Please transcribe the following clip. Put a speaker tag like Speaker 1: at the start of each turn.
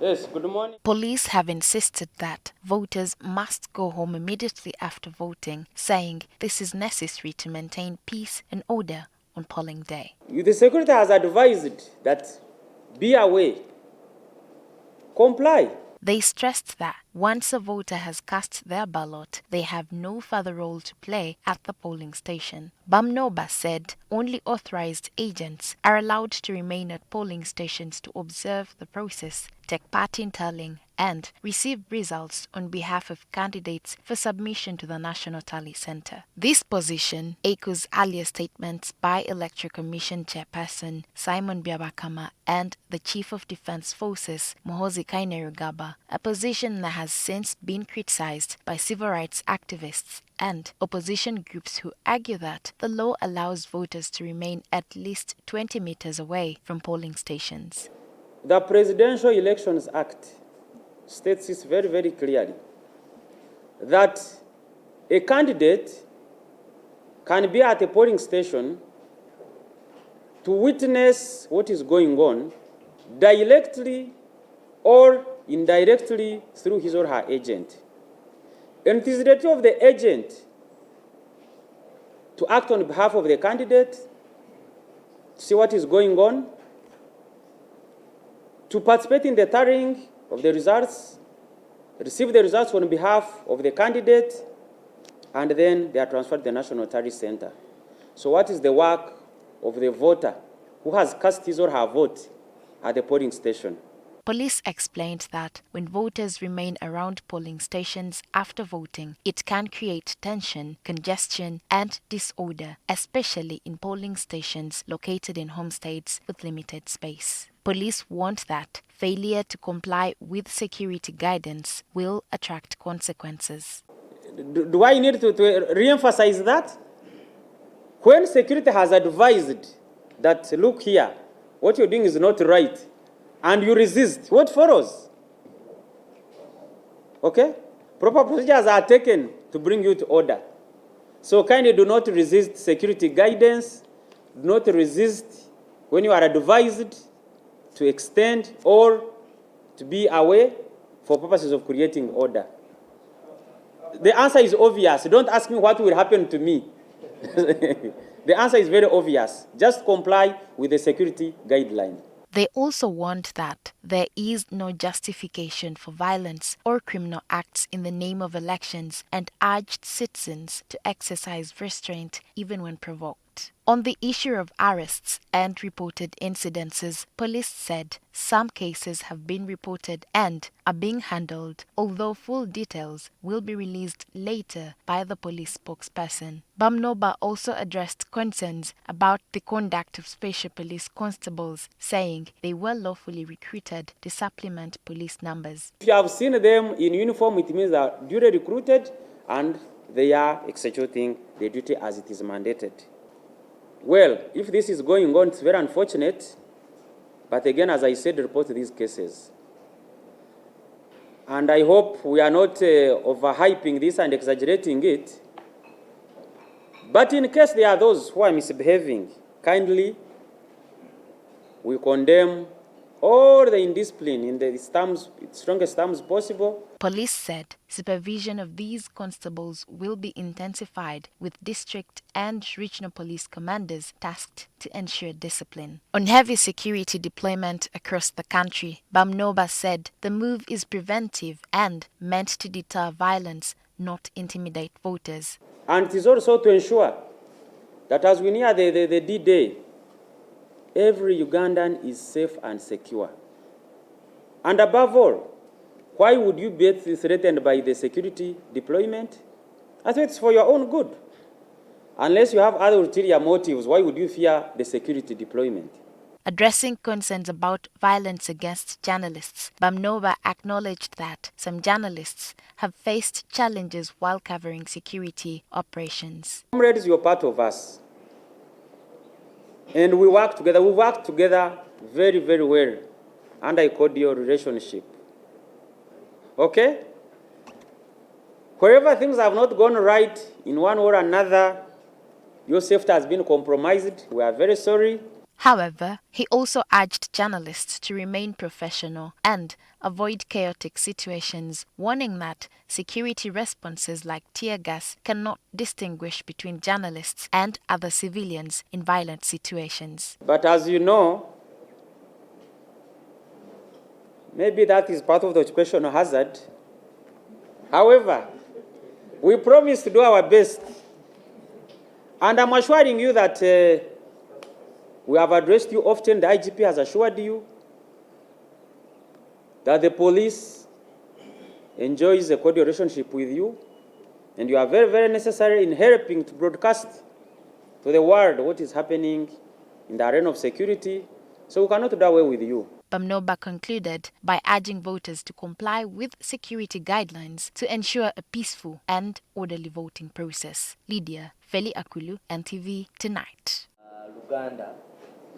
Speaker 1: Yes, good morning.
Speaker 2: Police have insisted that voters must go home immediately after voting, saying this is necessary to maintain peace and order on polling day.
Speaker 1: The security has advised that be away, comply.
Speaker 2: They stressed that once a voter has cast their ballot, they have no further role to play at the polling station. Bamunoba said only authorized agents are allowed to remain at polling stations to observe the process, take part in tallying, and receive results on behalf of candidates for submission to the National Tally Center. This position echoes earlier statements by Electoral Commission Chairperson Simon Byabakama and the Chief of Defense Forces Muhoozi Kainerugaba, a position that has since been criticized by civil rights activists and opposition groups who argue that the law allows voters to remain at least 20 meters away from polling stations.
Speaker 1: The Presidential Elections Act states this very, very clearly that a candidate can be at a polling station to witness what is going on directly or indirectly through his or her agent. And it is the duty of the agent to act on behalf of the candidate, to see what is going on, to participate in the tallying of the results, receive the results on behalf of the candidate, and then they are transferred to the National Tally Center. So what is the work of the voter who has cast his or her vote at the polling station?
Speaker 2: Police explained that when voters remain around polling stations after voting, it can create tension, congestion, and disorder, especially in polling stations located in homesteads with limited space. Police warned that failure to comply with security guidance will attract consequences.
Speaker 1: Do I need to re-emphasize that? When security has advised that, look here, what you're doing is not right, and you resist, what follows? Okay? Proper procedures are taken to bring you to order. So kindly do not resist security guidance, do not resist when you are advised to extend or to be away for purposes of creating order. The answer is obvious. Don't ask me what will happen to me. The answer is very obvious. Just comply with the security guideline.
Speaker 2: They also warned that there is no justification for violence or criminal acts in the name of elections and urged citizens to exercise restraint even when provoked. On the issue of arrests and reported incidences, police said some cases have been reported and are being handled, although full details will be released later by the police spokesperson. Bamunoba also addressed concerns about the conduct of special police constables, saying they were lawfully recruited to supplement police numbers.
Speaker 1: If you have seen them in uniform, it means they are duly recruited and they are executing the duty as it is mandated. Well, if this is going on, it's very unfortunate. But again, as I said, report these cases. And I hope we are not overhyping this and exaggerating it. But in case there are those who are misbehaving, kindly, we condemn all the indiscipline in the strongest terms possible.
Speaker 2: Police said supervision of these constables will be intensified with district and regional police commanders tasked to ensure discipline. On heavy security deployment across the country, Bamunoba said the move is preventive and meant to deter violence, not intimidate voters.
Speaker 1: And it is also to ensure that as we near the D-Day, every Ugandan is safe and secure. And above all, why would you be threatened by the security deployment? I think it's for your own good. Unless you have other ulterior motives, why would you fear the security deployment?
Speaker 2: Addressing concerns about violence against journalists, Bamunoba acknowledged that some journalists have faced challenges while covering security operations.
Speaker 1: Comrades, you're part of us. And we work together. We work together very, very well under a cordial relationship. Okay? Wherever things have not gone right in one or another, your safety has been compromised. We are very sorry.
Speaker 2: However, he also urged journalists to remain professional and avoid chaotic situations, warning that security responses like tear gas cannot distinguish between journalists and other civilians in violent situations.
Speaker 1: But as you know, maybe that is part of the occupational hazard. However, we promise to do our best. And I'm assuring you that we have addressed you often. The IGP has assured you that the police enjoys a cordial relationship with you, and you are very, very necessary in helping to broadcast to the world what is happening in the arena of security. So we cannot do away with you.
Speaker 2: Bamunoba concluded by urging voters to comply with security guidelines to ensure a peaceful and orderly voting process. Lydia Felly Akullu, NTV Tonight.
Speaker 3: Uganda.